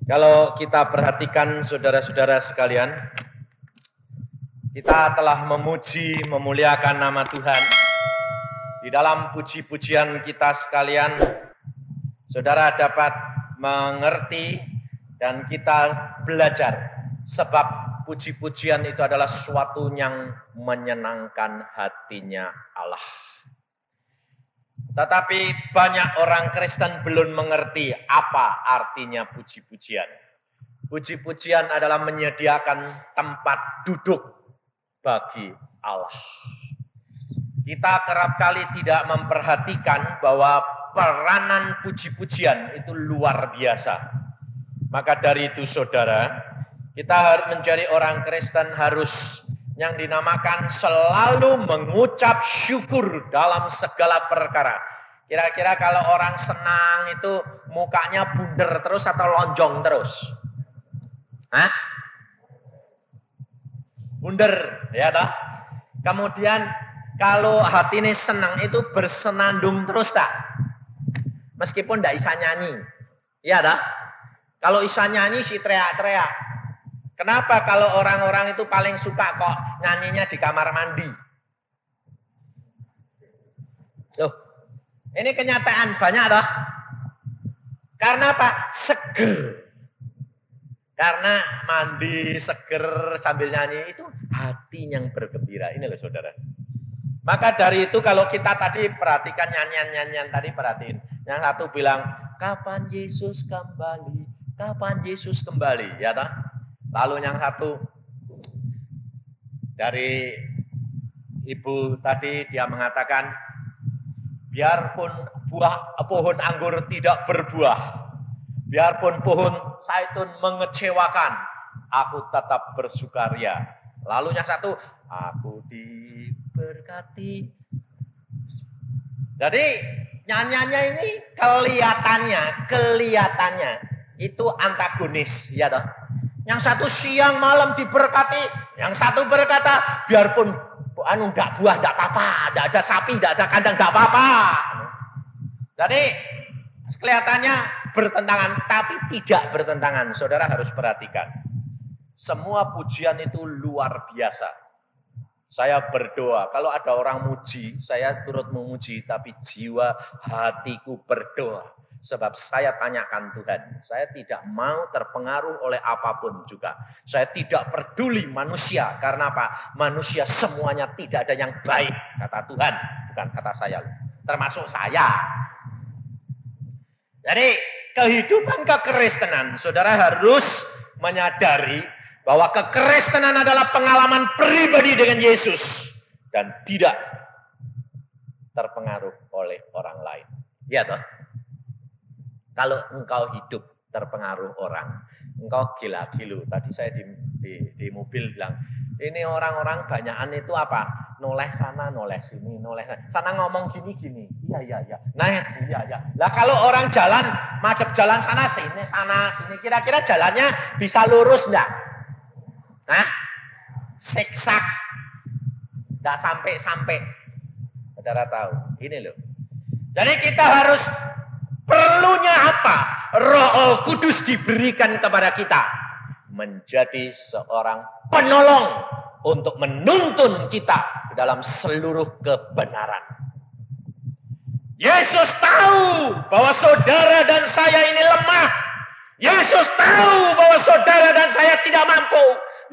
Kalau kita perhatikan saudara-saudara sekalian, kita telah memuji, memuliakan nama Tuhan. Di dalam puji-pujian kita sekalian, saudara dapat mengerti dan kita belajar. Sebab puji-pujian itu adalah sesuatu yang menyenangkan hatinya Allah. Tetapi banyak orang Kristen belum mengerti apa artinya puji-pujian. Puji-pujian adalah menyediakan tempat duduk bagi Allah. Kita kerap kali tidak memperhatikan bahwa peranan puji-pujian itu luar biasa. Maka dari itu saudara, kita harus menjadi orang Kristen harus yang dinamakan selalu mengucap syukur dalam segala perkara. Kira-kira kalau orang senang itu mukanya bunder terus atau lonjong terus? Hah? Bunder, ya toh? Kemudian kalau hati ini senang itu bersenandung terus tak? Meskipun tidak bisa nyanyi. Ya toh? Kalau bisa nyanyi sih teriak-teriak. Kenapa kalau orang-orang itu paling suka kok nyanyinya di kamar mandi? Loh, ini kenyataan banyak toh. Karena apa? Seger. Karena mandi seger sambil nyanyi itu hati yang bergembira. Ini loh saudara. Maka dari itu kalau kita tadi perhatikan nyanyian-nyanyian tadi perhatiin. Yang satu bilang, kapan Yesus kembali? Kapan Yesus kembali? Ya toh? Lalu yang satu dari ibu tadi dia mengatakan, biarpun pohon anggur tidak berbuah, biarpun pohon zaitun mengecewakan, aku tetap bersukaria. Lalu yang satu, aku diberkati. Jadi nyanyiannya ini kelihatannya itu antagonis, ya toh. Yang satu siang malam diberkati, yang satu berkata biarpun enggak buah enggak apa-apa, enggak ada sapi, enggak ada kandang enggak apa-apa. Jadi kelihatannya bertentangan tapi tidak bertentangan. Saudara harus perhatikan. Semua pujian itu luar biasa. Saya berdoa, kalau ada orang muji, saya turut memuji, tapi jiwa hatiku berdoa. Sebab saya tanyakan Tuhan, saya tidak mau terpengaruh oleh apapun juga. Saya tidak peduli manusia, karena apa? Manusia semuanya tidak ada yang baik, kata Tuhan, bukan kata saya. Termasuk saya. Jadi kehidupan kekristenan, saudara harus menyadari bahwa kekristenan adalah pengalaman pribadi dengan Yesus. Dan tidak terpengaruh oleh orang lain. Ya toh? Kalau engkau hidup terpengaruh orang, engkau gila-gilu. Tadi saya di mobil bilang, ini orang-orang banyakan itu apa? Noleh sana, noleh sini, noleh sana. Sana ngomong gini-gini. Iya. Nah, iya. Lah kalau orang jalan, madep jalan sana, sini, sini. Kira-kira jalannya bisa lurus enggak? Nah, siksak. Enggak sampai-sampai. Saudara tahu, ini loh. Jadi kita harus perlunya apa? Roh Kudus diberikan kepada kita. Menjadi seorang penolong untuk menuntun kita dalam seluruh kebenaran. Yesus tahu bahwa saudara dan saya ini lemah. Yesus tahu bahwa saudara dan saya tidak mampu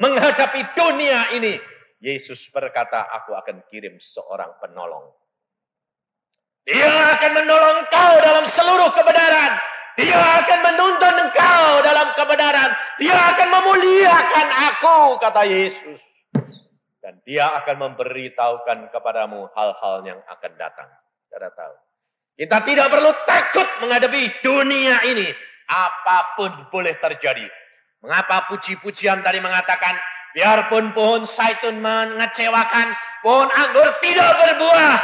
menghadapi dunia ini. Yesus berkata, aku akan kirim seorang penolong. Dia akan menolong engkau dalam seluruh kebenaran. Dia akan menuntun engkau dalam kebenaran. Dia akan memuliakan aku, kata Yesus. Dan dia akan memberitahukan kepadamu hal-hal yang akan datang. Saudara tahu. Kita tidak perlu takut menghadapi dunia ini. Apapun boleh terjadi. Mengapa puji-pujian tadi mengatakan, biarpun pohon zaitun mengecewakan, pohon anggur tidak berbuah.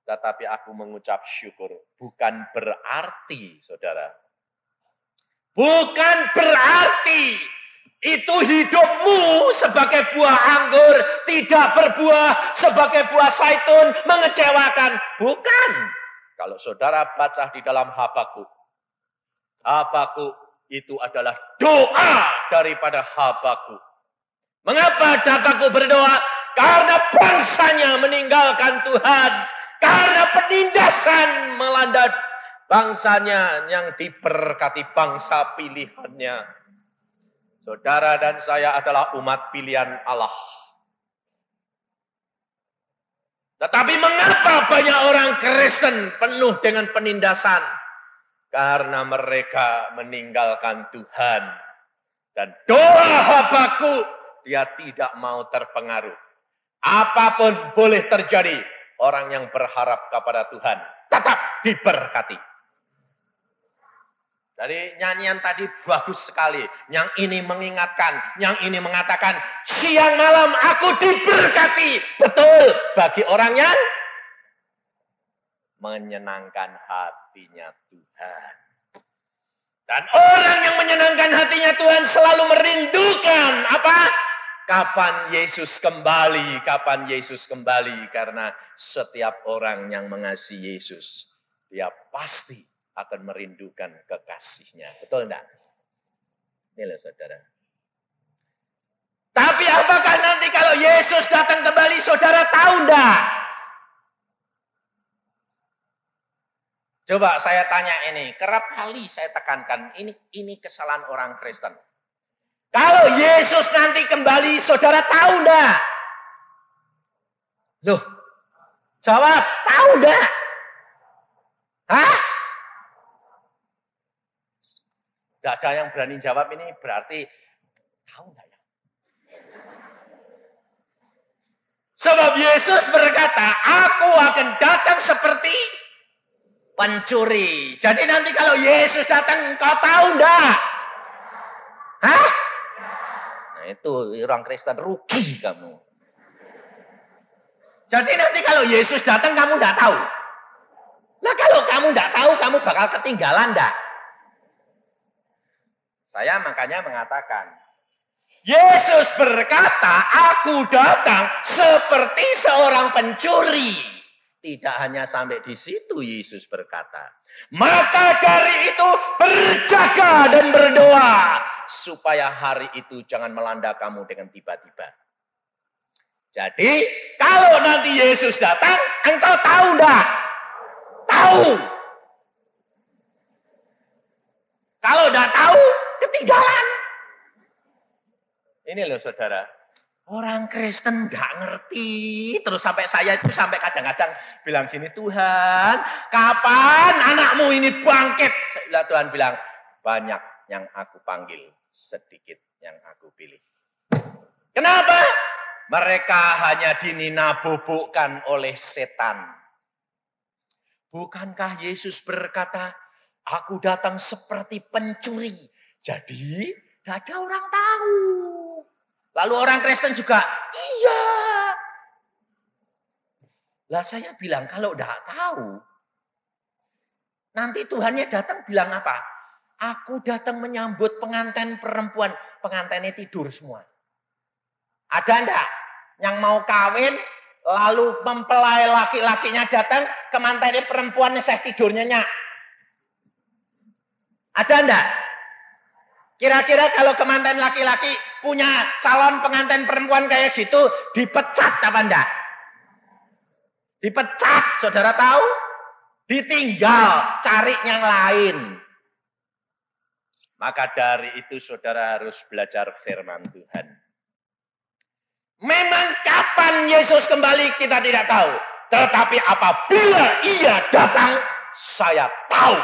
Tetapi aku mengucap syukur. Bukan berarti, saudara. Bukan berarti itu hidupmu sebagai buah anggur tidak berbuah, sebagai buah zaitun mengecewakan. Bukan. Kalau saudara baca di dalam Habakuk itu adalah doa daripada Habakuk. Mengapa Habakuk berdoa? Karena bangsanya meninggalkan Tuhan. Karena penindasan melanda bangsanya yang diberkati bangsa pilihannya. Saudara dan saya adalah umat pilihan Allah. Tetapi mengapa banyak orang Kristen penuh dengan penindasan? Karena mereka meninggalkan Tuhan. Dan doa Habakuk, dia tidak mau terpengaruh. Apapun boleh terjadi, orang yang berharap kepada Tuhan tetap diberkati. Jadi nyanyian tadi bagus sekali. Yang ini mengingatkan, yang ini mengatakan, siang malam aku diberkati. Betul, bagi orang yang menyenangkan hatinya Tuhan. Dan orang yang menyenangkan hatinya Tuhan selalu merindukan apa? Kapan Yesus kembali? Kapan Yesus kembali? Karena setiap orang yang mengasihi Yesus, dia pasti akan merindukan kekasihnya. Betul enggak? Ini loh saudara. Tapi apakah nanti kalau Yesus datang kembali, saudara tahu enggak? Coba saya tanya ini, kerap kali saya tekankan, ini kesalahan orang Kristen. Kalau Yesus nanti kembali, saudara tahu enggak? Loh, jawab, tahu enggak? Hah? Tidak ada yang berani jawab ini berarti tahu enggak ya? Sebab Yesus berkata, aku akan datang seperti pencuri. Jadi nanti kalau Yesus datang, engkau tahu enggak? Hah? Nah itu orang Kristen rugi kamu. Jadi nanti kalau Yesus datang, kamu enggak tahu. Nah kalau kamu enggak tahu, kamu bakal ketinggalan enggak? Saya makanya mengatakan, Yesus berkata, aku datang seperti seorang pencuri. Tidak hanya sampai di situ Yesus berkata, maka dari itu berjaga dan berdoa, supaya hari itu jangan melanda kamu dengan tiba-tiba. Jadi, kalau nanti Yesus datang, engkau tahu enggak? Tahu. Kalau enggak tahu, ketinggalan. Ini loh saudara, orang Kristen enggak ngerti. Terus sampai saya itu sampai kadang-kadang bilang gini, Tuhan, kapan anakmu ini bangkit? Tuhan bilang, banyak yang aku panggil, sedikit yang aku pilih. Kenapa? Mereka hanya dinabobokkan oleh setan. Bukankah Yesus berkata, aku datang seperti pencuri. Jadi, tidak ada orang tahu. Lalu orang Kristen juga, iya. Lah saya bilang, kalau tidak tahu, nanti Tuhannya datang bilang apa? Aku datang menyambut pengantin perempuan. Pengantinnya tidur semua. Ada enggak yang mau kawin, lalu mempelai laki-lakinya datang, kemantannya perempuannya saya tidurnya nyak? Ada enggak? Kira-kira kalau kemanten laki-laki punya calon pengantin perempuan kayak gitu, dipecat apa enggak? Dipecat, saudara tahu? Ditinggal, cari yang lain. Maka dari itu saudara harus belajar firman Tuhan. Memang kapan Yesus kembali kita tidak tahu. Tetapi apabila ia datang, saya tahu.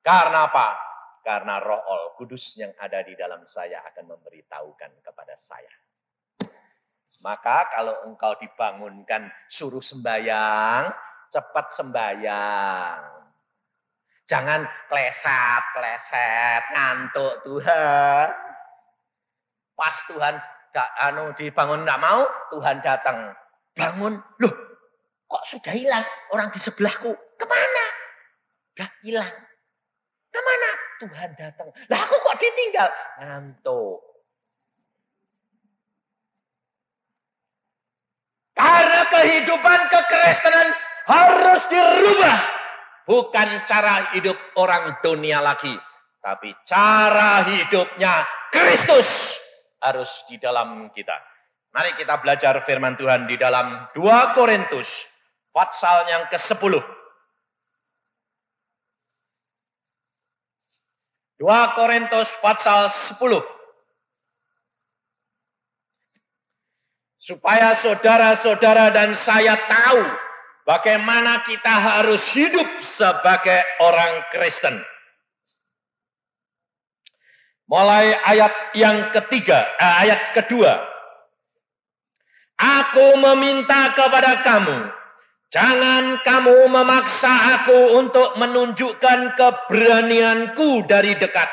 Karena apa? Karena Roh Kudus yang ada di dalam saya akan memberitahukan kepada saya. Maka kalau engkau dibangunkan suruh sembahyang, cepat sembahyang. Jangan kleset, ngantuk Tuhan. Pas Tuhan dibangun enggak mau, Tuhan datang. Bangun, loh kok sudah hilang orang di sebelahku? Kemana? Udah hilang. Kemana? Tuhan datang. Lah aku kok ditinggal? Ngantuk. Karena kehidupan kekristenan harus dirubah. Bukan cara hidup orang dunia lagi. tapi cara hidupnya Kristus harus di dalam kita. Mari kita belajar firman Tuhan di dalam 2 Korintus pasal yang ke-10. 2 Korintus pasal 10. Supaya saudara-saudara dan saya tahu bagaimana kita harus hidup sebagai orang Kristen. Mulai ayat yang ayat kedua. Aku meminta kepada kamu, jangan kamu memaksa aku untuk menunjukkan keberanianku dari dekat.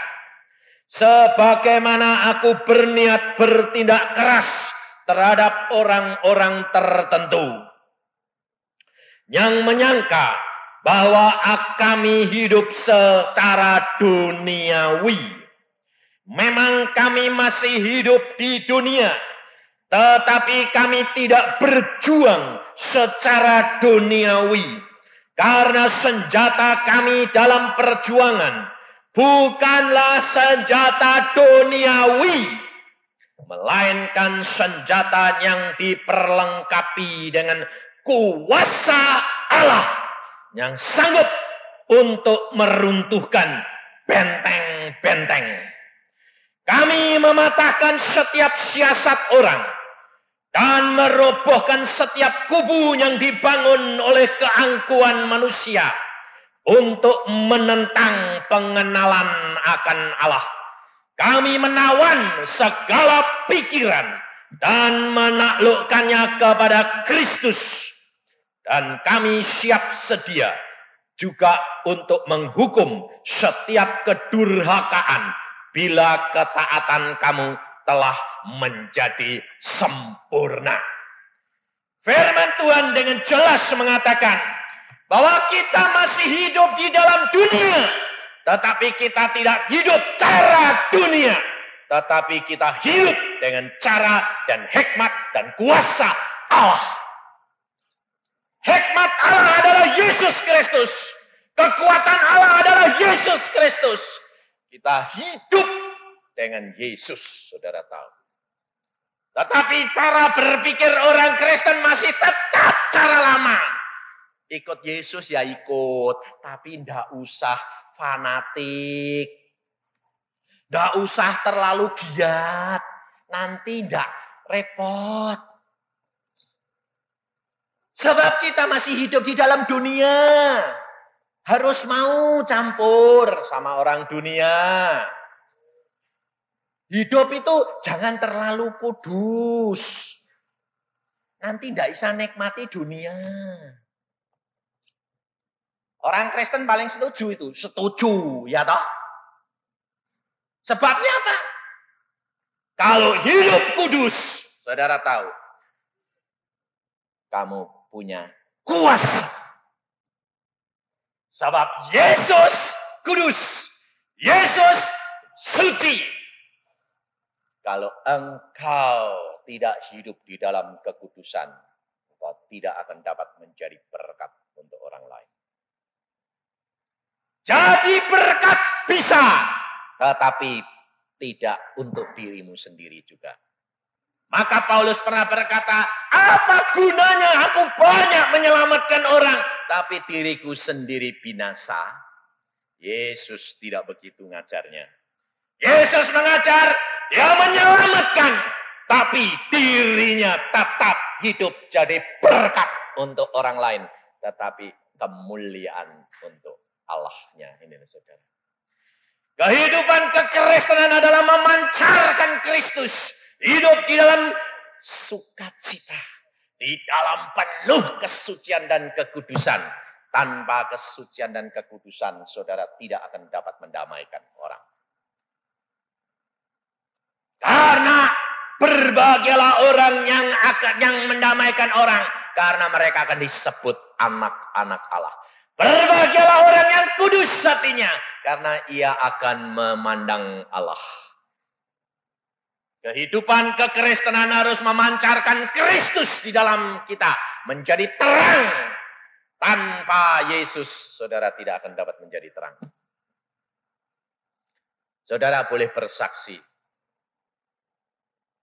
Sebagaimana aku berniat bertindak keras terhadap orang-orang tertentu yang menyangka bahwa kami hidup secara duniawi. Memang kami masih hidup di dunia, tetapi kami tidak berjuang secara duniawi. Karena senjata kami dalam perjuangan bukanlah senjata duniawi, melainkan senjata yang diperlengkapi dengan kuasa Allah yang sanggup untuk meruntuhkan benteng-benteng. Kami mematahkan setiap siasat orang dan merobohkan setiap kubu yang dibangun oleh keangkuhan manusia untuk menentang pengenalan akan Allah. Kami menawan segala pikiran dan menaklukkannya kepada Kristus. Dan kami siap sedia juga untuk menghukum setiap kedurhakaan bila ketaatan kamu telah menjadi sempurna. Firman Tuhan dengan jelas mengatakan bahwa kita masih hidup di dalam dunia, tetapi kita tidak hidup cara dunia, tetapi kita hidup dengan cara dan hikmat dan kuasa Allah. Hikmat Allah adalah Yesus Kristus. Kekuatan Allah adalah Yesus Kristus. Kita hidup dengan Yesus, saudara tahu. Tetapi cara berpikir orang Kristen masih tetap cara lama. Ikut Yesus ya ikut, tapi tidak usah fanatik. Tidak usah terlalu giat, nanti tidak repot. Sebab kita masih hidup di dalam dunia. Harus mau campur sama orang dunia. Hidup itu jangan terlalu kudus. Nanti tidak bisa nikmati dunia. Orang Kristen paling setuju itu. Setuju, ya toh? Sebabnya apa? Kalau hidup kudus, saudara tahu. Kamu punya kuasa. Sebab Yesus kudus. Yesus suci. Kalau engkau tidak hidup di dalam kekudusan, engkau tidak akan dapat menjadi berkat untuk orang lain. Jadi berkat bisa, tetapi tidak untuk dirimu sendiri juga. Maka Paulus pernah berkata, apa gunanya aku banyak menyelamatkan orang, tapi diriku sendiri binasa? Yesus tidak begitu ngajarnya. Yesus mengajar, dia menyelamatkan, tapi dirinya tetap hidup jadi berkat untuk orang lain. Tetapi kemuliaan untuk Allahnya. Ini saudara. Kehidupan kekristenan adalah memancarkan Kristus. Hidup di dalam sukacita. Di dalam penuh kesucian dan kekudusan. Tanpa kesucian dan kekudusan, saudara tidak akan dapat mendamaikan orang. Karena berbahagialah orang yang mendamaikan orang. Karena mereka akan disebut anak-anak Allah. Berbahagialah orang yang kudus hatinya. Karena ia akan memandang Allah. Kehidupan kekristenan harus memancarkan Kristus di dalam kita. Menjadi terang. Tanpa Yesus, saudara tidak akan dapat menjadi terang. Saudara boleh bersaksi.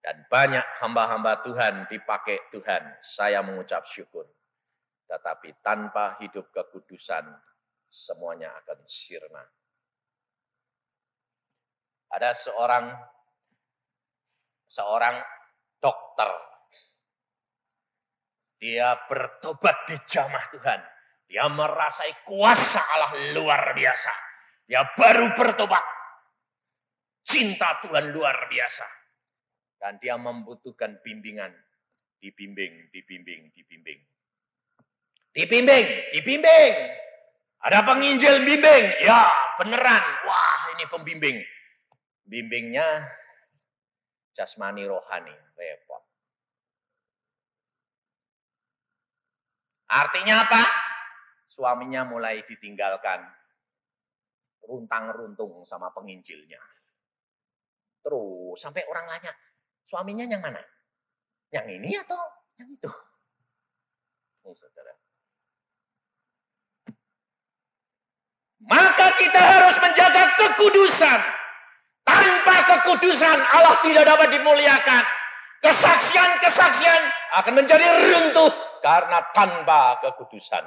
Dan banyak hamba-hamba Tuhan dipakai Tuhan. Saya mengucap syukur. Tetapi tanpa hidup kekudusan, semuanya akan sirna. Ada seorang dokter. Dia bertobat di jamah Tuhan. Dia merasai kuasa Allah luar biasa. Dia baru bertobat. Cinta Tuhan luar biasa. Dan dia membutuhkan bimbingan. Dibimbing. Ada penginjil bimbing. Ya, beneran. Wah, ini pembimbing. Bimbingnya jasmani rohani. Repot. Artinya apa? Suaminya mulai ditinggalkan. Runtang-runtung sama penginjilnya. Terus sampai orang nanya, suaminya yang mana? Yang ini atau yang itu? Ini saudara. Maka kita harus menjaga kekudusan. Tanpa kekudusan Allah tidak dapat dimuliakan. Kesaksian akan menjadi runtuh karena tanpa kekudusan.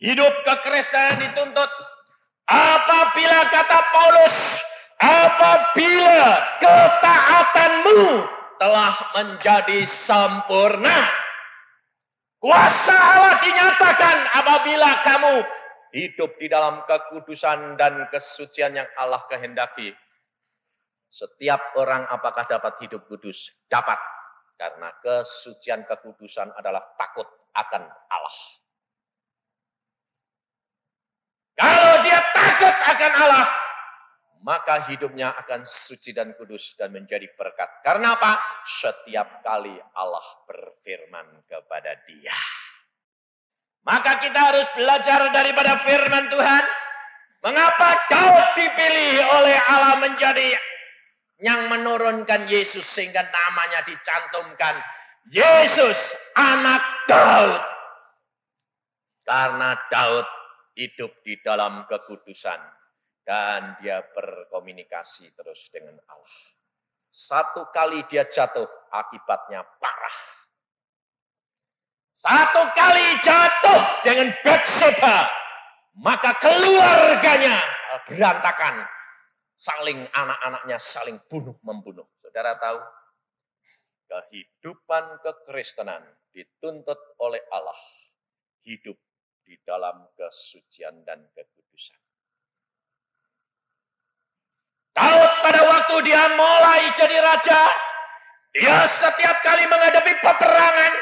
Hidup kekristenan dituntut. Apabila kata Paulus, apabila ketaatanmu telah menjadi sempurna. Kuasa Allah dinyatakan apabila kamu hidup di dalam kekudusan dan kesucian yang Allah kehendaki. Setiap orang apakah dapat hidup kudus? Dapat. Karena kesucian kekudusan adalah takut akan Allah. Kalau dia takut akan Allah, maka hidupnya akan suci dan kudus dan menjadi berkat. Karena apa? Setiap kali Allah berfirman kepada dia. Maka kita harus belajar daripada firman Tuhan. Mengapa Daud dipilih oleh Allah menjadi yang menurunkan Yesus sehingga namanya dicantumkan Yesus anak Daud. Karena Daud hidup di dalam kekudusan. Dan dia berkomunikasi terus dengan Allah. Satu kali dia jatuh, akibatnya parah. Satu kali jatuh dengan Bathsheba, maka keluarganya berantakan. Saling anak-anaknya saling bunuh-membunuh. Saudara tahu, kehidupan kekristenan dituntut oleh Allah. Hidup di dalam kesucian dan kekudusan. Daud pada waktu dia mulai jadi raja, dia setiap kali menghadapi peperangan,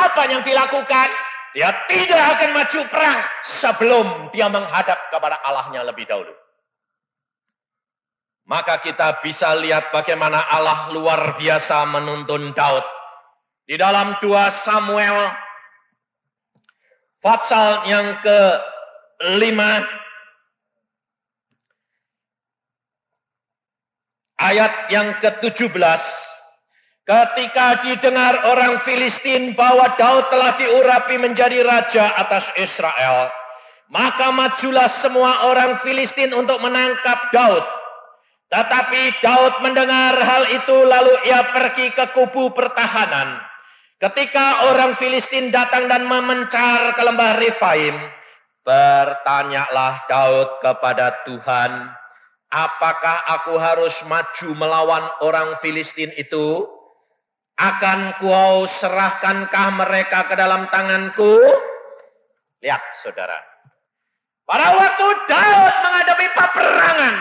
apa yang dilakukan? Dia tidak akan maju perang sebelum dia menghadap kepada Allahnya lebih dahulu. Maka kita bisa lihat bagaimana Allah luar biasa menuntun Daud. Di dalam 2 Samuel, pasal yang ke-5, ayat yang ke-17, ketika didengar orang Filistin bahwa Daud telah diurapi menjadi raja atas Israel, maka majulah semua orang Filistin untuk menangkap Daud. Tetapi Daud mendengar hal itu lalu ia pergi ke kubu pertahanan. Ketika orang Filistin datang dan memencar ke lembah Refaim, bertanyalah Daud kepada Tuhan, apakah aku harus maju melawan orang Filistin itu? Akan kau serahkankah mereka ke dalam tanganku? Lihat saudara. Pada waktu Daud menghadapi peperangan.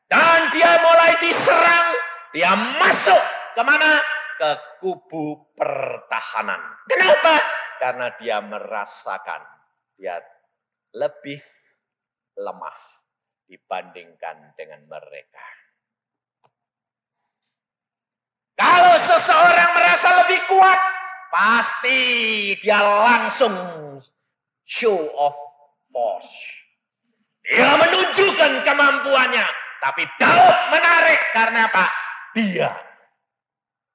Dan dia mulai diserang. Dia masuk kemana? Ke kubu pertahanan. Kenapa? Karena dia merasakan. Dia lebih lemah dibandingkan dengan mereka. Kalau seseorang merasa lebih kuat, pasti dia langsung show of force. Dia menunjukkan kemampuannya. Tapi Daud menarik karena apa? Dia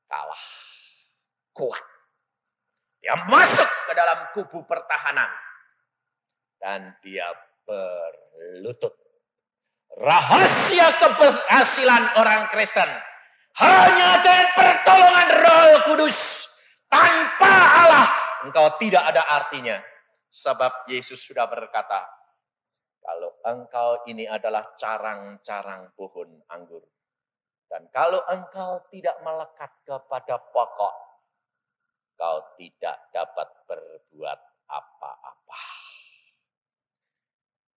kalah. Kuat. Dia masuk ke dalam kubu pertahanan. Dan dia berlutut. Rahasia keberhasilan orang Kristen hanya dengan pertolongan Roh Kudus. Tanpa Allah engkau tidak ada artinya. Sebab Yesus sudah berkata, kalau engkau ini adalah carang-carang pohon anggur. Dan kalau engkau tidak melekat kepada pokok, engkau tidak dapat berbuat apa-apa.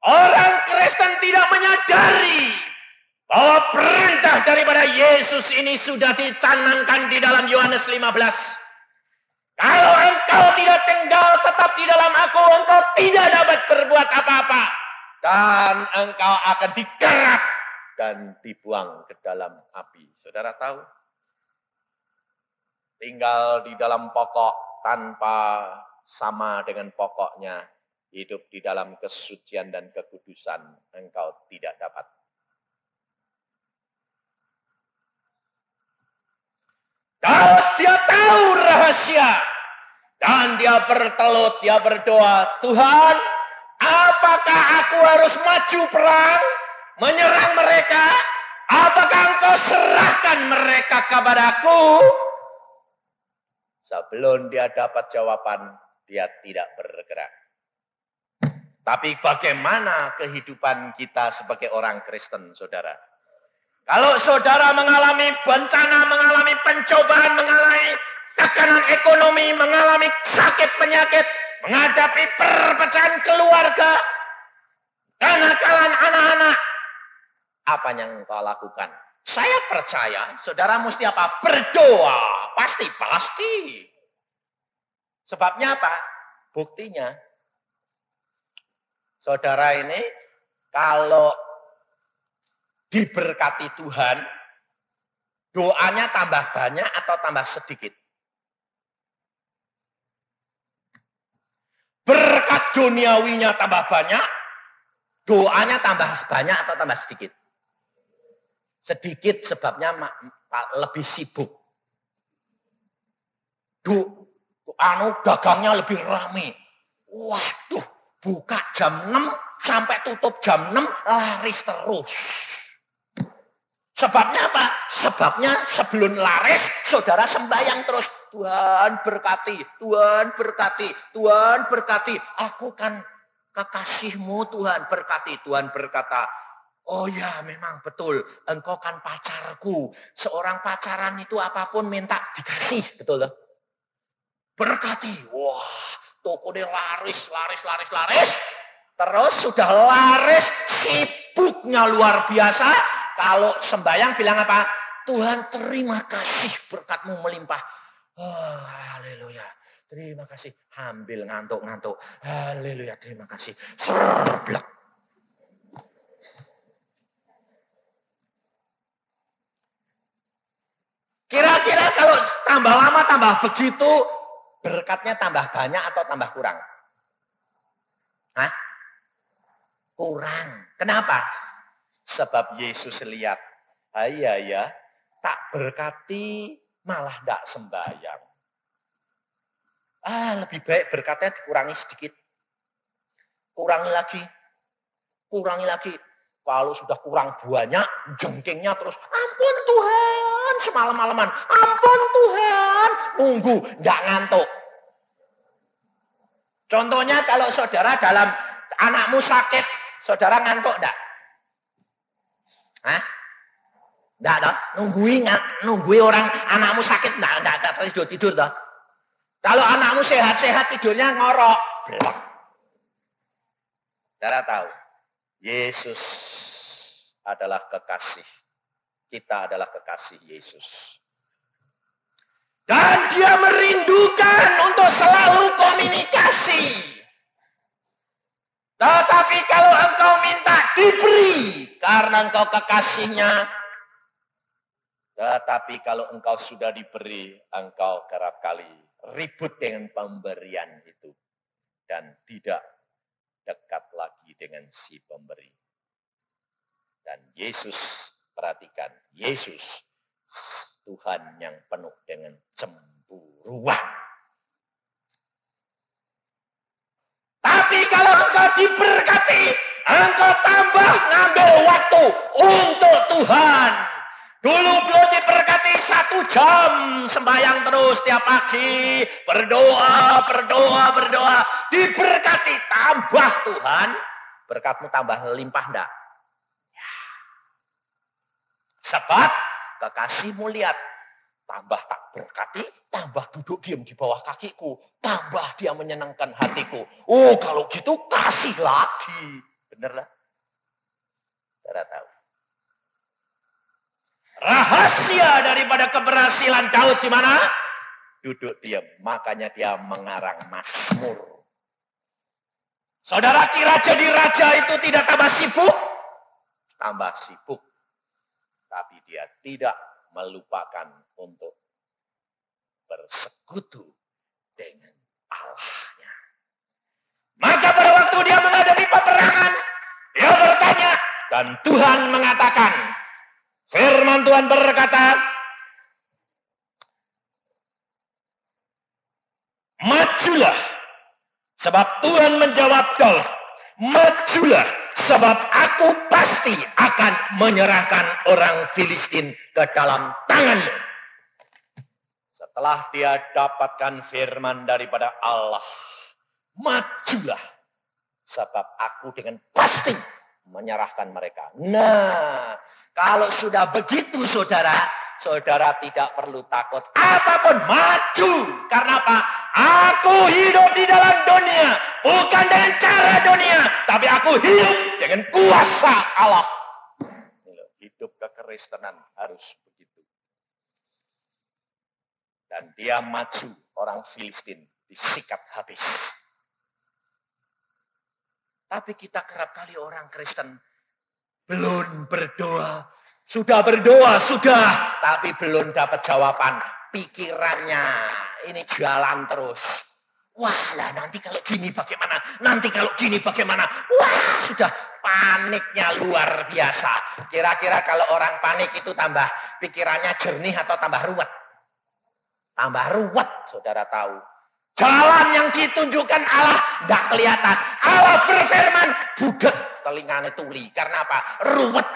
Orang Kristen tidak menyadari bahwa perintah daripada Yesus ini sudah dicanangkan di dalam Yohanes 15. Kalau engkau tidak tinggal tetap di dalam aku, engkau tidak dapat berbuat apa-apa. Dan engkau akan dikerak dan dibuang ke dalam api. Saudara tahu? Tinggal di dalam pokok tanpa sama dengan pokoknya. Hidup di dalam kesucian dan kekudusan engkau tidak dapat. Dan dia tahu rahasia. Dan dia bertelut, dia berdoa, Tuhan, apakah aku harus maju perang, menyerang mereka? Apakah engkau serahkan mereka kepadaku? Sebelum dia dapat jawaban, dia tidak bergerak. Tapi bagaimana kehidupan kita sebagai orang Kristen, saudara? Kalau saudara mengalami bencana, mengalami pencobaan, mengalami tekanan ekonomi, mengalami sakit penyakit, menghadapi perpecahan keluarga, kenakalan anak-anak, apa yang kau lakukan? Saya percaya saudara mesti apa? Berdoa. Pasti. Sebabnya apa? Buktinya, saudara ini kalau diberkati Tuhan, doanya tambah banyak atau tambah sedikit? Berkat duniawinya tambah banyak, doanya tambah banyak atau tambah sedikit? Sedikit sebabnya lebih sibuk. Dagangnya lebih ramai. Waduh, buka jam 6 sampai tutup jam 6 laris terus. Sebabnya apa? Sebabnya sebelum laris saudara sembahyang terus. Tuhan berkati, Tuhan berkati, Tuhan berkati. Aku kan kekasihmu, Tuhan berkati. Tuhan berkata, oh ya memang betul, engkau kan pacarku. Seorang pacaran itu apapun minta dikasih, betul loh. Berkati, wah toko dia laris. Terus sudah laris, sibuknya luar biasa. Kalau sembahyang bilang apa? Tuhan terima kasih berkatmu melimpah. Oh, haleluya. Terima kasih. Ambil ngantuk. Haleluya, terima kasih. Serblek. Kira-kira kalau tambah lama tambah begitu, berkatnya tambah banyak atau tambah kurang? Hah? Kurang. Kenapa? Sebab Yesus lihat, ya, tak berkati malah tidak sembahyang. Lebih baik berkatnya dikurangi sedikit. Kurangi lagi. Kalau sudah kurang banyak, jengkingnya terus, ampun Tuhan, semalam-malaman. Ampun Tuhan, nunggu, tidak ngantuk. Contohnya kalau saudara dalam anakmu sakit, saudara ngantuk enggak? Hah? Enggak toh? Nunggui orang anakmu sakit enggak tidur toh. Kalau anakmu sehat-sehat tidurnya ngorok. Blok. Saudara tahu, Yesus adalah kekasih. Kita adalah kekasih Yesus. Dan dia merindukan untuk selalu komunikasi. Tetapi kalau engkau minta diberi karena engkau kekasihnya. Tetapi kalau engkau sudah diberi, engkau kerap kali ribut dengan pemberian itu. Dan tidak dekat lagi dengan si pemberi. Dan Yesus, perhatikan, Yesus Tuhan yang penuh dengan cemburuan. Tapi kalau engkau diberkati, engkau tambah ngambil waktu untuk Tuhan. Dulu belum diberkati 1 jam sembahyang terus tiap pagi. Berdoa. Diberkati tambah Tuhan. Berkatmu tambah limpah enggak? Ya. Sebab kekasihmu lihat. Tambah tak berkati, tambah duduk diam di bawah kakiku. Tambah dia menyenangkan hatiku. Oh kalau gitu kasih lagi. Bener lah. Saudara tahu. Rahasia daripada keberhasilan Daud di mana? Duduk diam. Makanya dia mengarang Mazmur. Saudara kira jadi raja itu tidak tambah sibuk? Tambah sibuk. Tapi dia tidak melupakan untuk bersekutu dengan Allahnya. Maka pada waktu dia menghadapi peperangan, dia bertanya, dan Tuhan mengatakan, firman Tuhan berkata, majulah, sebab Tuhan menjawab kau, majulah, sebab aku pasti akan menyerahkan orang Filistin ke dalam tanganmu. Setelah dia dapatkan firman daripada Allah, majulah, sebab aku dengan pasti menyerahkan mereka. Nah, kalau sudah begitu saudara tidak perlu takut. Apapun maju. Karena apa? Aku hidup di dalam dunia. Bukan dengan cara dunia. Tapi aku hidup dengan kuasa Allah. Hidup kekristenan harus begitu. Dan dia maju. Orang Filistin disikat habis. Tapi kita kerap kali orang Kristen belum berdoa. Sudah berdoa, sudah. Tapi belum dapat jawaban. Pikirannya ini jalan terus. Wah lah nanti kalau gini bagaimana? Nanti kalau gini bagaimana? Wah sudah paniknya luar biasa. Kira-kira kalau orang panik itu tambah pikirannya jernih atau tambah ruwet? Tambah ruwet, saudara tahu. Jalan yang ditunjukkan Allah tidak kelihatan. Allah berfirman, budak telinganya tuli. Karena apa? Ruwet.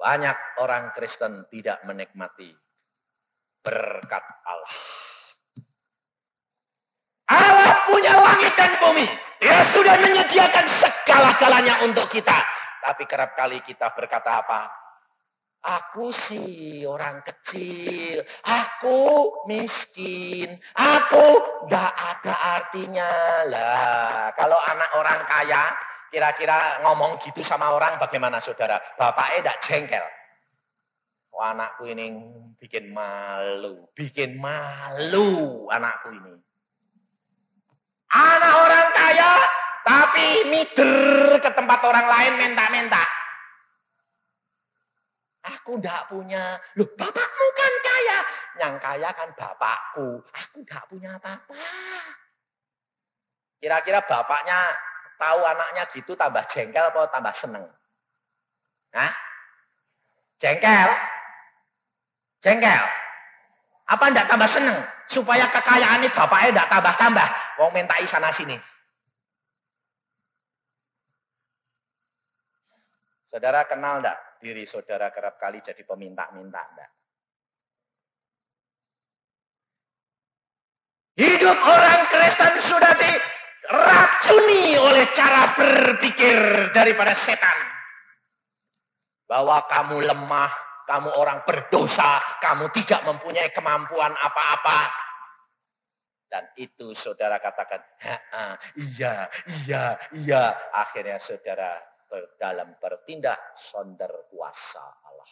Banyak orang Kristen tidak menikmati berkat Allah. Allah punya langit dan bumi. Dia sudah menyediakan segala-galanya untuk kita. Tapi kerap kali kita berkata apa? Aku sih orang kecil, aku miskin, aku gak ada artinya lah. Kalau anak orang kaya, kira-kira ngomong gitu sama orang bagaimana saudara? Bapaknya gak jengkel. Oh, anakku ini bikin malu anakku ini. Anak orang kaya, tapi mider ke tempat orang lain minta-minta. Aku enggak punya. Loh, bapakmu kan kaya. Yang kaya kan bapakku. Aku enggak punya apa-apa. Kira-kira bapaknya tahu anaknya gitu tambah jengkel atau tambah seneng? Hah? Jengkel? Jengkel? Apa enggak tambah seneng? Supaya kekayaan ini bapaknya enggak tambah-tambah. Wong mintai sana sini. Saudara kenal enggak? Diri saudara kerap kali jadi peminta-minta enggak? Hidup orang Kristen sudah diracuni oleh cara berpikir daripada setan. Bahwa kamu lemah, kamu orang berdosa, kamu tidak mempunyai kemampuan apa-apa. Dan itu saudara katakan, iya. Akhirnya saudara dalam bertindak sonder kuasa Allah.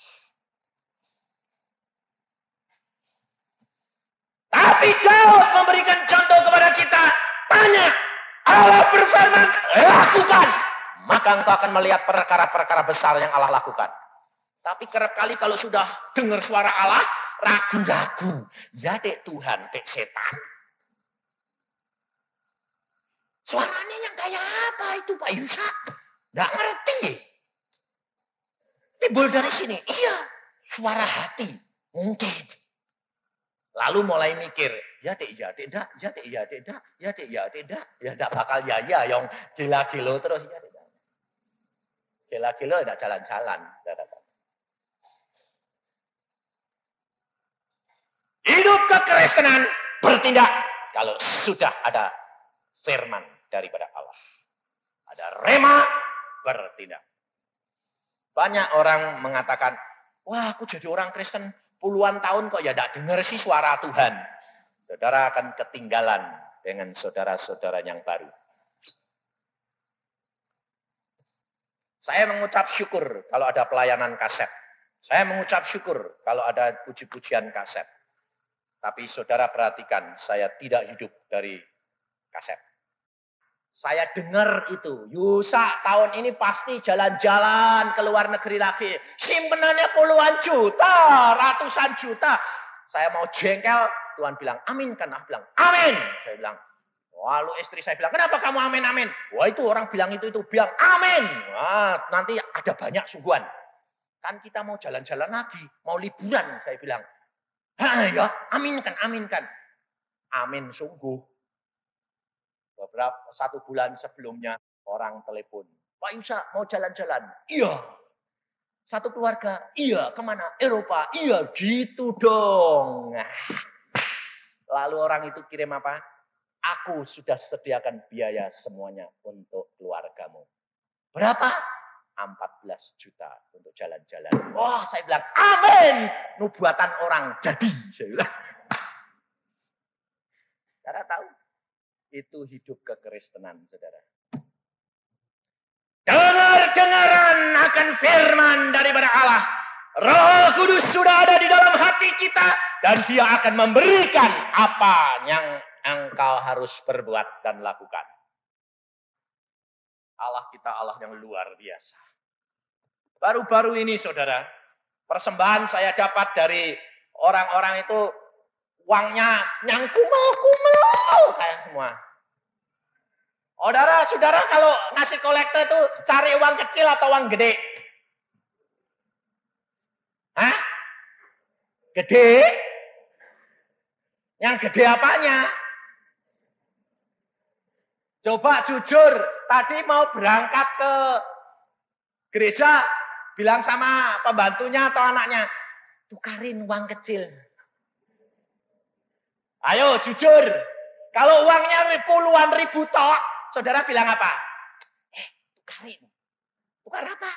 Tapi Daud memberikan contoh kepada kita. Tanya, Allah berfirman, lakukan. Maka engkau akan melihat perkara-perkara besar yang Allah lakukan. Tapi kerap kali kalau sudah dengar suara Allah, ragu-ragu. Ya dek Tuhan, dek setan. Suaranya yang kayak apa itu Pak Yusa? Nggak ngerti. Timbul dari sini. Iya, suara hati. Mungkin. Lalu mulai mikir, ya dek, ya dek, enggak, ya dek, ya dek, enggak, ya dek, ya dek, enggak. Ya enggak bakal ya yang gila-gila terus. Ya, dek. Gila-gila enggak jalan-jalan. Hidup kekristenan bertindak kalau sudah ada firman daripada Allah. Ada rema bertindak. Banyak orang mengatakan, wah aku jadi orang Kristen puluhan tahun kok ya tidak dengar sih suara Tuhan. Saudara akan ketinggalan dengan saudara-saudara yang baru. Saya mengucap syukur kalau ada pelayanan kaset. Saya mengucap syukur kalau ada puji-pujian kaset. Tapi saudara perhatikan, saya tidak hidup dari kaset. Saya dengar itu, Yusa tahun ini pasti jalan-jalan ke luar negeri lagi. Simpenannya puluhan juta, ratusan juta. Saya mau jengkel, Tuhan bilang amin kan? Aku bilang amin. Saya bilang, lalu istri saya bilang, kenapa kamu amin amin? Wah itu orang bilang itu bilang amin. Wah nanti ada banyak sungguhan. Kan kita mau jalan-jalan lagi, mau liburan. Saya bilang, ya aminkan, aminkan. Amin sungguh. Beberapa 1 bulan sebelumnya orang telepon. Pak Yusa mau jalan-jalan? Iya. Satu keluarga? Iya. Kemana? Eropa? Iya. Gitu dong. Lalu orang itu kirim apa? Aku sudah sediakan biaya semuanya untuk keluargamu. Berapa? 14 juta untuk jalan-jalan. Wah saya bilang amin. Nubuatan orang jadi. Saya bilang. Saudara tahu? Itu hidup kekristenan, saudara. Dengar-dengaran akan firman daripada Allah. Roh Kudus sudah ada di dalam hati kita. Dan dia akan memberikan apa yang engkau harus berbuat dan lakukan. Allah kita Allah yang luar biasa. Baru-baru ini saudara, persembahan saya dapat dari orang-orang itu uangnya yang kumel-kumel kayak semua. Saudara kalau ngasih kolektor itu cari uang kecil atau uang gede? Hah? Gede? Yang gede apanya? Coba jujur, tadi mau berangkat ke gereja, bilang sama pembantunya atau anaknya, tukarin uang kecil. Ayo jujur, kalau uangnya puluhan ribu tok, saudara bilang apa? Tukarin. Tukar apa?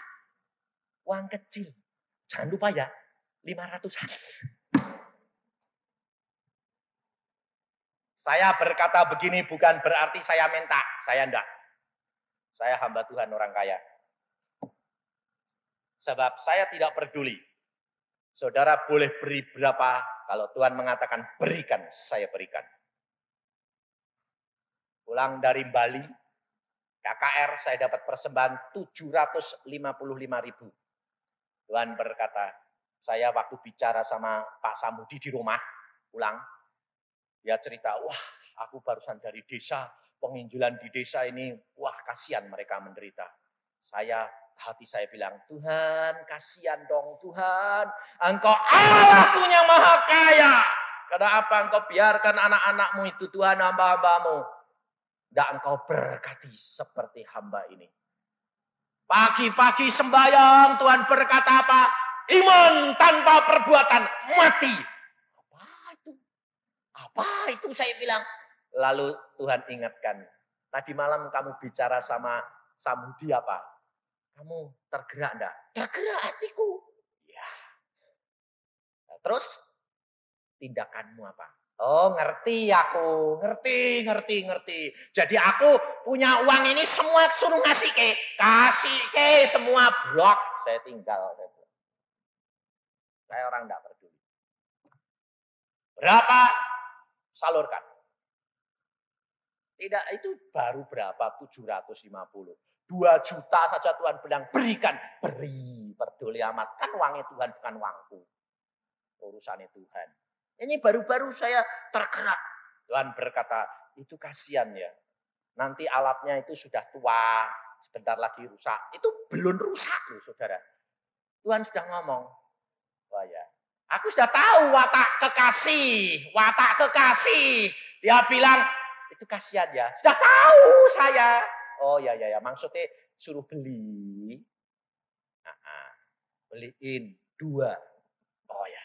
Uang kecil. Jangan lupa ya, 500-an. Saya berkata begini bukan berarti saya minta. Saya enggak. Saya hamba Tuhan orang kaya. Sebab saya tidak peduli. Saudara boleh beri berapa, kalau Tuhan mengatakan berikan, saya berikan. Pulang dari Bali, KKR saya dapat persembahan 755.000. Tuhan berkata, saya waktu bicara sama Pak Samudi di rumah, pulang, dia cerita, wah aku barusan dari desa, penginjilan di desa ini, wah kasihan mereka menderita. Hati saya bilang, Tuhan kasihan dong Tuhan, Engkau Allahku yang maha kaya. Kenapa Engkau biarkan anak-anakmu itu Tuhan hamba-hambamu. Dan Engkau berkati seperti hamba ini. Pagi-pagi sembahyang Tuhan berkata apa? Iman tanpa perbuatan mati. Apa itu saya bilang. Lalu Tuhan ingatkan. Tadi malam kamu bicara sama Samudi apa? Kamu tergerak enggak? Tergerak hatiku. Ya. Nah, terus tindakanmu apa? Oh ngerti aku. Ngerti. Jadi aku punya uang ini semua suruh ngasih ke. Kasih ke semua blok. Saya tinggal. Saya orang enggak peduli. Berapa? Salurkan. Tidak, itu baru berapa? 750. 2 juta saja Tuhan bilang, berikan. Beri, peduli amat. Kan uangnya Tuhan, bukan uangku. Urusannya Tuhan. Ini baru-baru saya tergerak. Tuhan berkata, itu kasihan ya. Nanti alatnya itu sudah tua, sebentar lagi rusak. Itu belum rusak loh saudara. Tuhan sudah ngomong. Wah ya, Aku sudah tahu watak kekasih. Dia bilang, itu kasihan ya. Sudah tahu saya. Oh ya, maksudnya suruh beli. Beliin 2. Oh ya.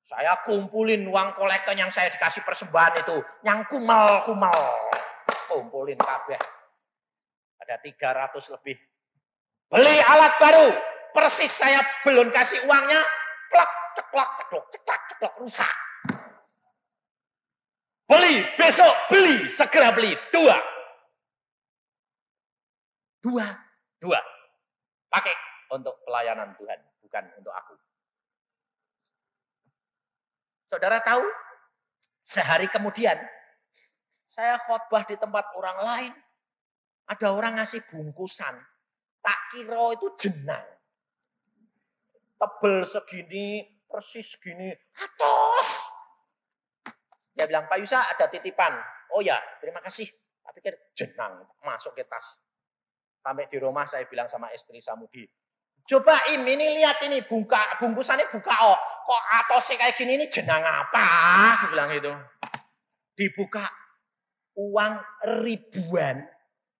Saya kumpulin uang kolektor yang saya dikasih persembahan itu. Yang kumel. Kumpulin kabeh. Ada 300 lebih. Beli alat baru. Persis saya belum kasih uangnya. Plak, ceklok, rusak. Beli, besok beli, segera beli. 2. Pakai untuk pelayanan Tuhan, bukan untuk aku. Saudara tahu, sehari kemudian, saya khotbah di tempat orang lain. Ada orang ngasih bungkusan. Tak kira itu jenang. Tebel segini, persis segini. Atos. Dia bilang, Pak Yusa ada titipan. Oh ya, terima kasih. Tak pikir jenang, masuk ke tas. Sampai di rumah saya bilang sama istri Samudi, coba ini lihat ini bungkusannya buka kok atosnya kayak gini, ini jenang apa? Saya bilang itu. Dibuka uang ribuan,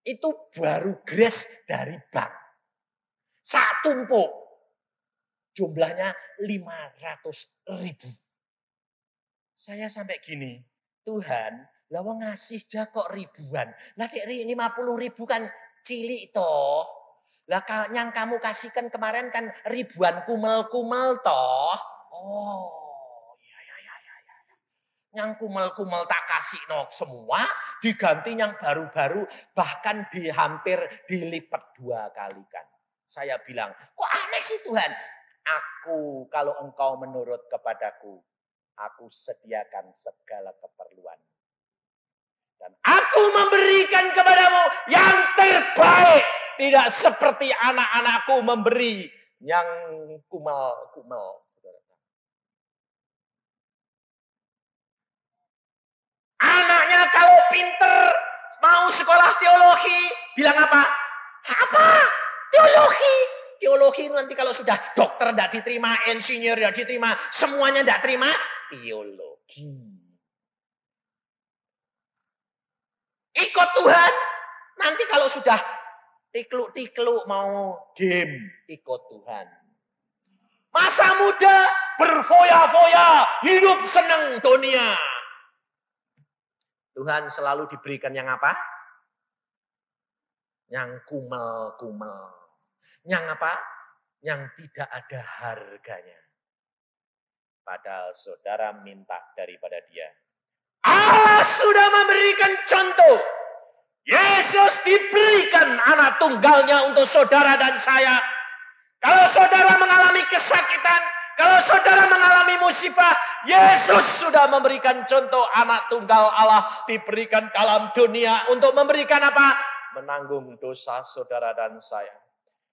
itu baru gres dari bank. Sak tumpuk, jumlahnya 500.000. Saya sampai gini, Tuhan, lah wong ngasih kok ribuan. Lah dek 50.000 kan cilik toh. Lah yang kamu kasihkan kemarin kan ribuan kumel-kumel toh. Oh, iya. Yang kumel-kumel tak kasih semua, diganti yang baru-baru, bahkan hampir dilipat 2 kali kan. Saya bilang, kok aneh sih Tuhan? Aku, kalau engkau menurut kepadaku, aku sediakan segala keperluan. Dan aku memberikan kepadamu yang terbaik. Tidak seperti anak-anakku memberi yang kumel-kumel. Anaknya kalau pinter, mau sekolah teologi, bilang apa? Apa? Teologi. Teologi nanti kalau sudah dokter tidak diterima, insinyur tidak diterima, semuanya tidak terima, teologi. Ikut Tuhan, nanti kalau sudah tikluk-tikluk mau game, ikut Tuhan. Masa muda berfoya-foya, hidup senang dunia. Tuhan selalu diberikan yang apa? Yang kumel-kumel. Yang apa? Yang tidak ada harganya. Padahal saudara minta daripada dia. Allah sudah memberikan contoh. Yesus diberikan anak tunggalnya untuk saudara dan saya. Kalau saudara mengalami kesakitan, kalau saudara mengalami musibah, Yesus sudah memberikan contoh anak tunggal Allah diberikan dalam dunia untuk memberikan apa? Menanggung dosa saudara dan saya.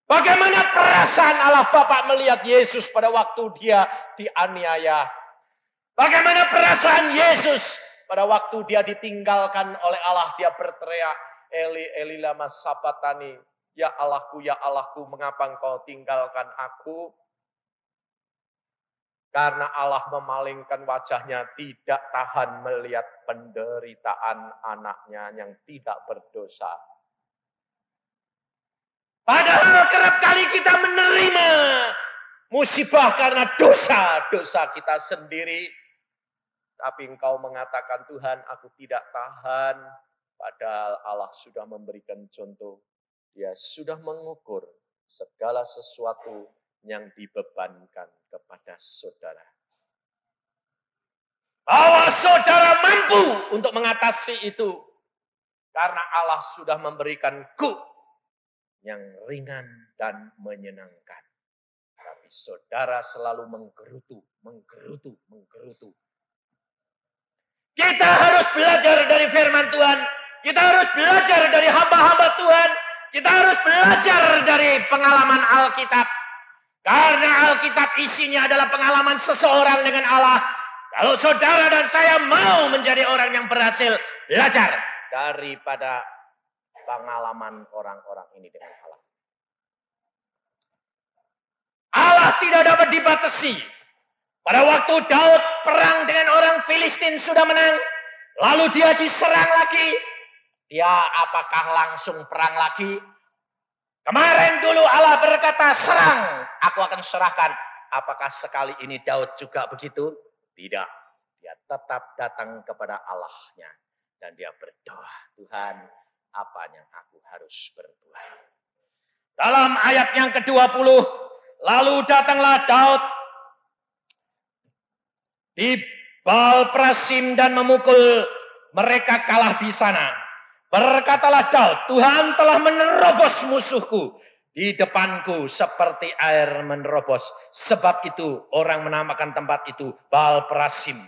Bagaimana perasaan Allah Bapa melihat Yesus pada waktu dia dianiaya? Bagaimana perasaan Yesus pada waktu dia ditinggalkan oleh Allah? Dia berteriak, Eli, Eli lama sabatani. Ya Allahku, mengapa engkau tinggalkan aku? Karena Allah memalingkan wajahnya, tidak tahan melihat penderitaan anaknya yang tidak berdosa. Padahal kerap kali kita menerima musibah karena dosa kita sendiri. Tapi engkau mengatakan, Tuhan aku tidak tahan. Padahal Allah sudah memberikan contoh. Dia sudah mengukur segala sesuatu yang dibebankan kepada saudara. Bahwa saudara mampu untuk mengatasi itu. Karena Allah sudah memberikan yang ringan dan menyenangkan. Tapi saudara selalu menggerutu. Kita harus belajar dari firman Tuhan. Kita harus belajar dari hamba-hamba Tuhan. Kita harus belajar dari pengalaman Alkitab. Karena Alkitab isinya adalah pengalaman seseorang dengan Allah. Kalau saudara dan saya mau menjadi orang yang berhasil, belajar daripada pengalaman orang-orang ini dengan Allah. Allah tidak dapat dibatasi. Pada waktu Daud perang dengan orang Filistin sudah menang, lalu dia diserang lagi. Dia apakah langsung perang lagi? Kemarin dulu Allah berkata, serang, aku akan serahkan. Apakah sekali ini Daud juga begitu? Tidak. Dia tetap datang kepada Allahnya. Dan dia berdoa, Tuhan, apa yang aku harus berbuat? Dalam ayat yang ke-20, lalu datanglah Daud di Baal-Prasim dan memukul, mereka kalah di sana. Berkatalah Daud, Tuhan telah menerobos musuhku di depanku seperti air menerobos. Sebab itu orang menamakan tempat itu Baal-Prasim.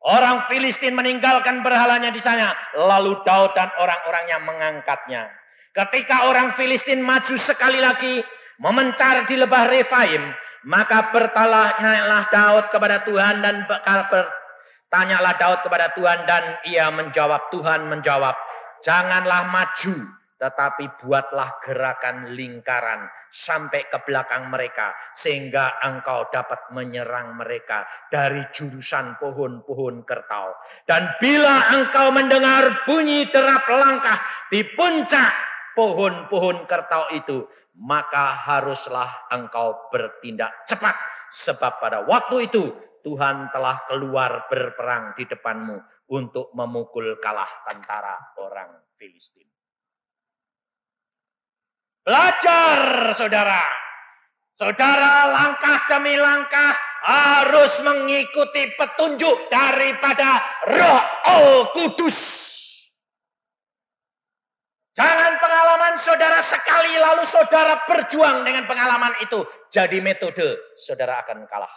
Orang Filistin meninggalkan berhalanya di sana. Lalu Daud dan orang-orangnya mengangkatnya. Ketika orang Filistin maju sekali lagi memencar di lembah Refaim, maka bertanyalah Daud kepada Tuhan dan bertanyalah Daud kepada Tuhan dan ia menjawab, Tuhan menjawab, janganlah maju, tetapi buatlah gerakan lingkaran sampai ke belakang mereka, sehingga engkau dapat menyerang mereka dari jurusan pohon-pohon kertau. Dan bila engkau mendengar bunyi derap langkah di puncak pohon-pohon kertau itu, maka haruslah engkau bertindak cepat. Sebab pada waktu itu Tuhan telah keluar berperang di depanmu untuk memukul kalah tentara orang Filistin. Belajar, saudara. Saudara langkah demi langkah harus mengikuti petunjuk daripada Roh Al-Kudus. Jangan pengalaman saudara sekali lalu saudara berjuang dengan pengalaman itu jadi metode, saudara akan kalah.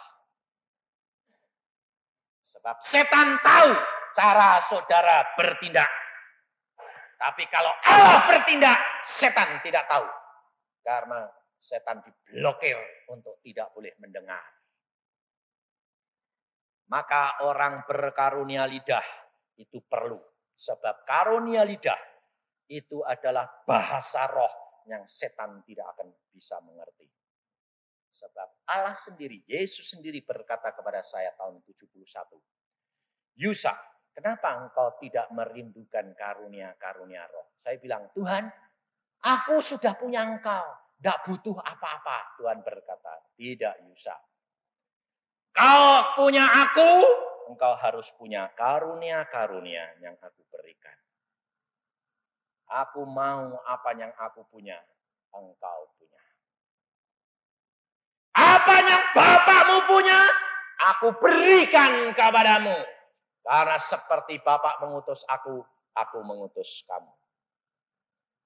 Sebab setan tahu cara saudara bertindak. Tapi kalau Allah bertindak, setan tidak tahu. Karena setan diblokir untuk tidak boleh mendengar. Maka orang berkarunia lidah itu perlu. Sebab karunia lidah itu adalah bahasa roh yang setan tidak akan bisa mengerti. Sebab Allah sendiri, Yesus sendiri berkata kepada saya tahun 71. Yusa, kenapa engkau tidak merindukan karunia-karunia roh? Saya bilang, Tuhan, aku sudah punya engkau. Tidak butuh apa-apa. Tuhan berkata, tidak Yusa. Kau punya aku, engkau harus punya karunia-karunia yang aku berikan. Aku mau apa yang aku punya, engkau punya. Apa yang Bapakmu punya, aku berikan kepadamu. Karena seperti Bapak mengutus aku mengutus kamu.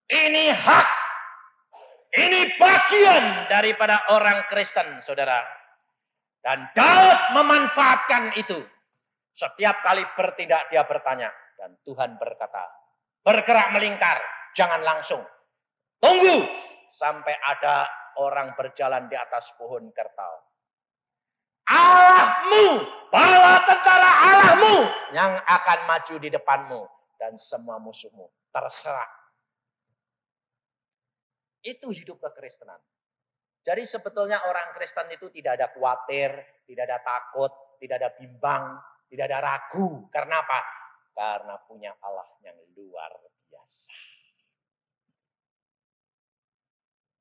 Ini hak. Ini bagian daripada orang Kristen, saudara. Dan Daud memanfaatkan itu. Setiap kali bertindak dia bertanya. Dan Tuhan berkata, bergerak melingkar, jangan langsung. Tunggu sampai ada orang berjalan di atas pohon kertau. Allahmu, bala tentara Allahmu yang akan maju di depanmu. Dan semua musuhmu terserah. Itu hidup kekristenan. Jadi sebetulnya orang Kristen itu tidak ada khawatir, tidak ada takut, tidak ada bimbang, tidak ada ragu. Karena apa? Karena punya Allah yang luar biasa.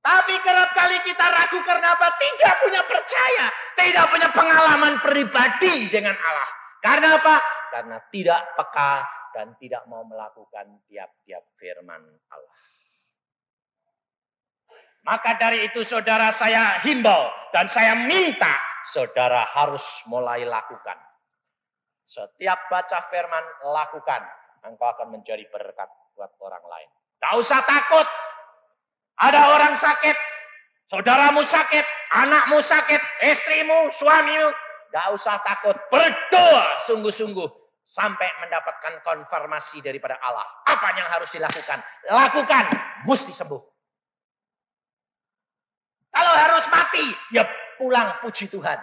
Tapi kerap kali kita ragu karena apa? Tidak punya percaya. Tidak punya pengalaman pribadi dengan Allah. Karena apa? Karena tidak peka dan tidak mau melakukan tiap-tiap firman Allah. Maka dari itu saudara saya himbau dan saya minta saudara harus mulai lakukan. Setiap baca firman lakukan. Engkau akan menjadi berkat buat orang lain. Tak usah takut. Ada orang sakit. Saudaramu sakit. Anakmu sakit. Istrimu, suamimu. Tak usah takut. Berdoa sungguh-sungguh. Sampai mendapatkan konfirmasi daripada Allah. Apa yang harus dilakukan? Lakukan. Mesti sembuh. Kalau harus mati, ya pulang puji Tuhan.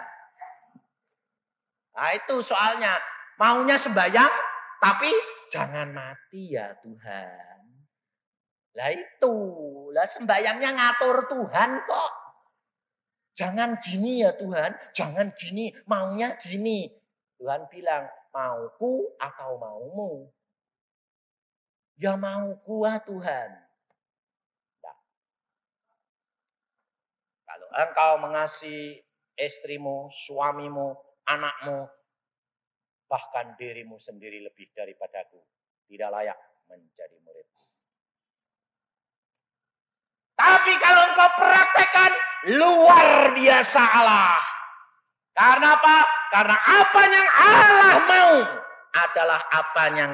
Nah itu soalnya. Maunya sembahyang, tapi jangan mati ya Tuhan. Lah itu, lah sembahyangnya ngatur Tuhan kok. Jangan gini ya Tuhan, jangan gini, maunya gini. Tuhan bilang, mauku atau maumu? Ya mauku Tuhan. Nah, kalau engkau mengasihi istrimu, suamimu, anakmu, bahkan dirimu sendiri lebih daripadaku, tidak layak menjadi murid. Tapi kalau engkau praktekkan, luar biasa Allah. Karena apa? Karena apa yang Allah mau adalah apa yang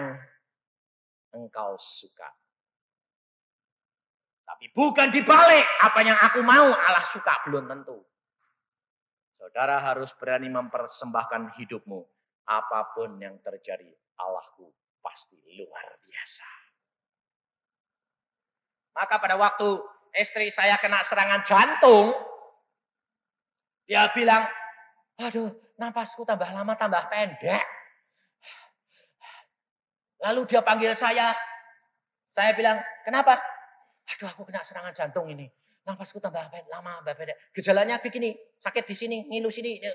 engkau suka. Tapi bukan dibalik, apa yang aku mau Allah suka, belum tentu. Saudara harus berani mempersembahkan hidupmu. Apapun yang terjadi, Allahku pasti luar biasa. Maka pada waktu istri saya kena serangan jantung, dia bilang, aduh, napasku tambah lama tambah pendek. Lalu dia panggil saya bilang, kenapa? Aduh, aku kena serangan jantung ini. Napasku tambah lama tambah pendek. Gejalanya begini, sakit di sini, ngilu sini. Ya.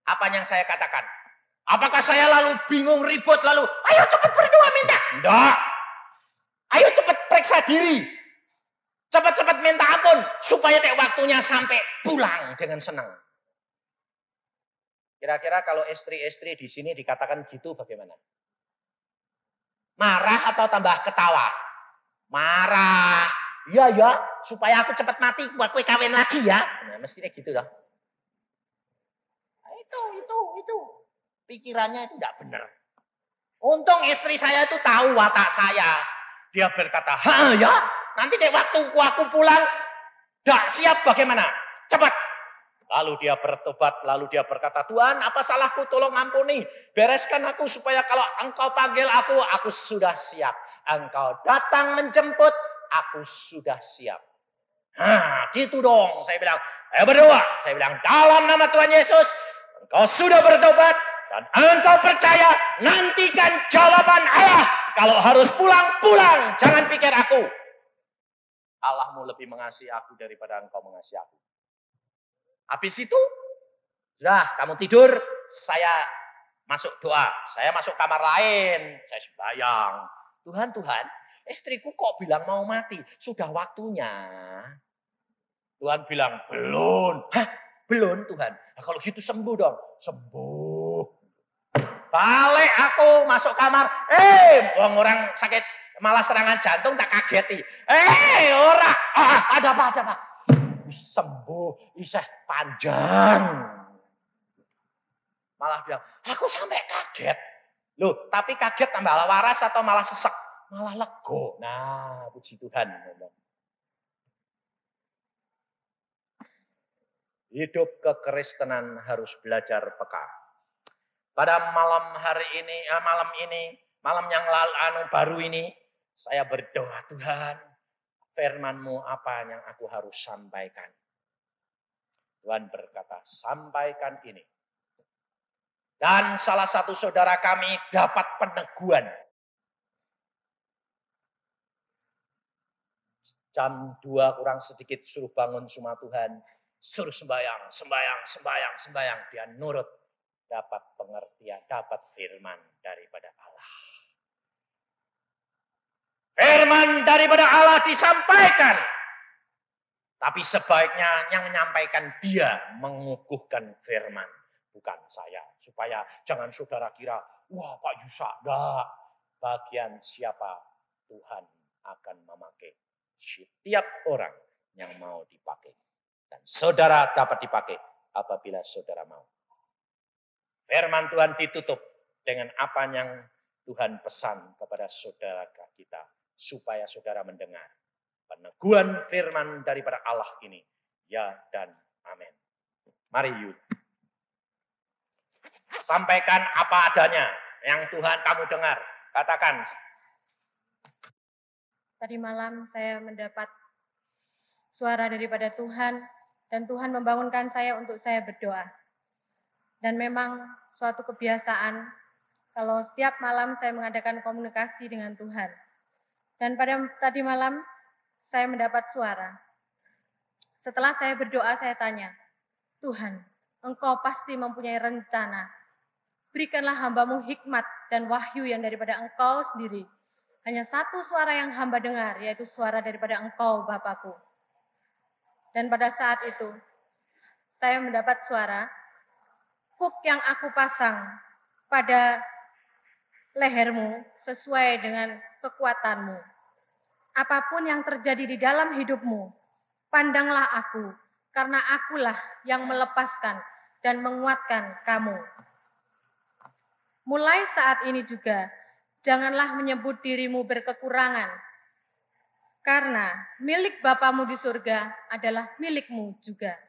Apa yang saya katakan? Apakah saya lalu bingung, ribut, lalu, ayo cepat berdoa minta? Enggak. Ayo cepat periksa diri. Cepat-cepat minta ampun. Supaya waktunya sampai pulang dengan senang. Kira-kira kalau istri-istri di sini dikatakan gitu bagaimana? Marah atau tambah ketawa? Marah. Ya, supaya aku cepat mati, aku kawin lagi ya. Nah, mestinya gitu dah. Nah, itu. Pikirannya itu enggak benar. Untung istri saya itu tahu watak saya. Dia berkata, ya, nanti waktu aku pulang, enggak siap bagaimana? Cepat. Lalu dia bertobat, lalu dia berkata, Tuhan apa salahku, tolong ampuni. Bereskan aku supaya kalau engkau panggil aku sudah siap. Engkau datang menjemput, aku sudah siap. Nah gitu dong, saya bilang, ayo berdoa. Saya bilang, dalam nama Tuhan Yesus, engkau sudah bertobat, dan engkau percaya, nantikan jawaban Allah. Kalau harus pulang, jangan pikir aku. Allahmu lebih mengasihi aku daripada engkau mengasihi aku. Habis itu, sudah kamu tidur, saya masuk doa. Saya masuk kamar lain, saya sembahyang. Tuhan, istriku kok bilang mau mati? Sudah waktunya. Tuhan bilang, belum. Hah? Belum Tuhan? Nah, kalau gitu sembuh dong. Sembuh. Balik aku masuk kamar. Orang sakit malah serangan jantung tak kageti. Ora. Ada apa? Sembuh, iseh panjang. Malah bilang, aku sampai kaget. Loh, tapi kaget tambah waras atau malah sesek? Malah lego. Nah, puji Tuhan. Hidup kekristenan harus belajar peka. Pada malam yang baru ini, saya berdoa, Tuhan, firman-Mu apa yang aku harus sampaikan. Tuhan berkata, sampaikan ini. Dan salah satu saudara kami dapat peneguhan. Jam 2 kurang sedikit suruh bangun semua Tuhan. Suruh sembahyang. Dia nurut. Dapat pengertian, dapat firman daripada Allah. Firman daripada Allah disampaikan. Tapi sebaiknya yang menyampaikan dia mengukuhkan firman. Bukan saya. Supaya jangan saudara kira, wah Pak Yusa, enggak. Bagian siapa Tuhan akan memakai. Setiap orang yang mau dipakai. Dan saudara dapat dipakai apabila saudara mau. Firman Tuhan ditutup dengan apa yang Tuhan pesan kepada saudara kita. Supaya saudara mendengar. Peneguhan firman daripada Allah ini. Ya dan amin. Mari yuk. Sampaikan apa adanya yang Tuhan kamu dengar. Katakan. Tadi malam saya mendapat suara daripada Tuhan. Dan Tuhan membangunkan saya untuk saya berdoa. Dan memang suatu kebiasaan kalau setiap malam saya mengadakan komunikasi dengan Tuhan. Dan pada tadi malam saya mendapat suara. Setelah saya berdoa, saya tanya, Tuhan, Engkau pasti mempunyai rencana. Berikanlah hamba-Mu hikmat dan wahyu yang daripada Engkau sendiri. Hanya satu suara yang hamba dengar, yaitu suara daripada Engkau, Bapakku. Dan pada saat itu, saya mendapat suara, hook yang aku pasang pada lehermu sesuai dengan kekuatanmu. Apapun yang terjadi di dalam hidupmu, pandanglah aku, karena akulah yang melepaskan dan menguatkan kamu. Mulai saat ini juga, janganlah menyebut dirimu berkekurangan, karena milik Bapamu di surga adalah milikmu juga.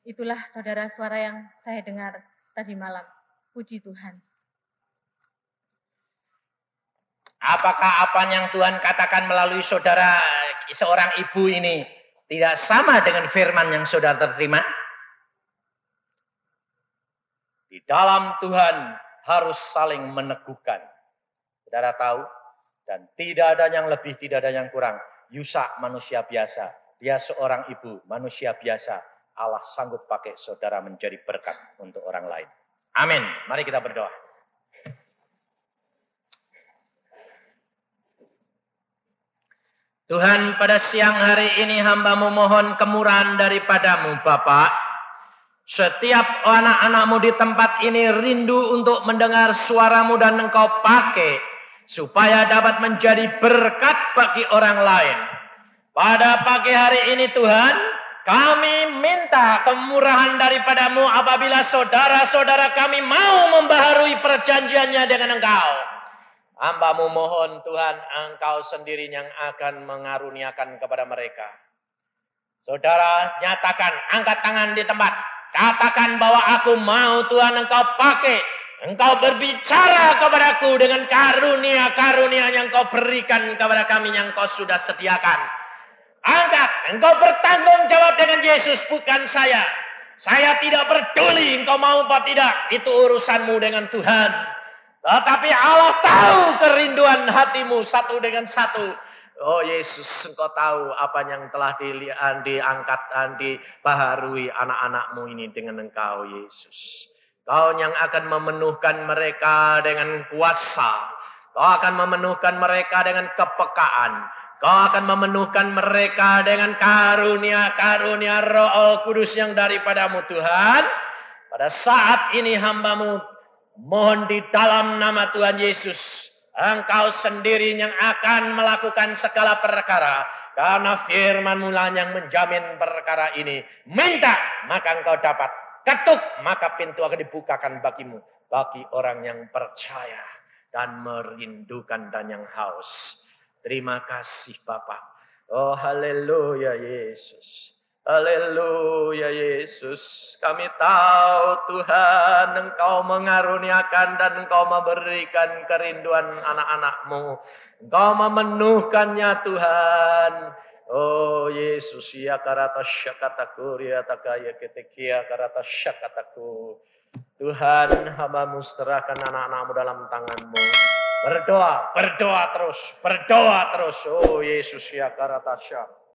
Itulah saudara suara yang saya dengar tadi malam. Puji Tuhan. Apakah apa yang Tuhan katakan melalui saudara seorang ibu ini tidak sama dengan firman yang saudara terima? Di dalam Tuhan harus saling meneguhkan. Saudara tahu? Dan tidak ada yang lebih, tidak ada yang kurang. Yusa manusia biasa. Dia seorang ibu, manusia biasa. Allah sanggup pakai saudara menjadi berkat untuk orang lain. Amin. Mari kita berdoa. Tuhan, pada siang hari ini hamba-Mu mohon kemurahan daripada-Mu, Bapa. Setiap anak-anak-Mu di tempat ini rindu untuk mendengar suara-Mu dan Engkau pakai supaya dapat menjadi berkat bagi orang lain. Pada pagi hari ini Tuhan, kami minta kemurahan daripada-Mu apabila saudara-saudara kami mau membaharui perjanjiannya dengan Engkau. Hamba-Mu mohon Tuhan, Engkau sendiri yang akan mengaruniakan kepada mereka. Saudara nyatakan, angkat tangan di tempat. Katakan bahwa aku mau Tuhan Engkau pakai. Engkau berbicara kepadaku dengan karunia-karunia yang Engkau berikan kepada kami yang Engkau sudah sediakan. Angkat, Engkau bertanggung jawab dengan Yesus, bukan saya. Saya tidak peduli Engkau mau apa tidak. Itu urusanmu dengan Tuhan. Tetapi Allah tahu kerinduan hatimu satu dengan satu. Oh Yesus, Engkau tahu apa yang telah diangkat dan dibaharui anak-anak-Mu ini dengan Engkau, Yesus. Kau yang akan memenuhkan mereka dengan kuasa. Kau akan memenuhkan mereka dengan kepekaan. Kau akan memenuhkan mereka dengan karunia-karunia Roh Kudus yang daripada-Mu, Tuhan. Pada saat ini hamba-Mu mohon di dalam nama Tuhan Yesus, Engkau sendiri yang akan melakukan segala perkara. Karena firman-Mu lah yang menjamin perkara ini. Minta, maka Engkau dapat. Ketuk, maka pintu akan dibukakan bagimu. Bagi orang yang percaya dan merindukan dan yang haus. Terima kasih Bapa. Oh haleluya Yesus. Haleluya Yesus, kami tahu Tuhan Engkau mengaruniakan dan Engkau memberikan kerinduan anak-anak-Mu. Engkau memenuhkannya Tuhan. Oh Yesus, ya karata syakataku, ya takaya ketekia karata syakataku. Tuhan, hamba-Mu serahkan anak-anak-Mu dalam tangan-Mu. Berdoa, berdoa terus, berdoa terus. Oh Yesus, ya karata syak.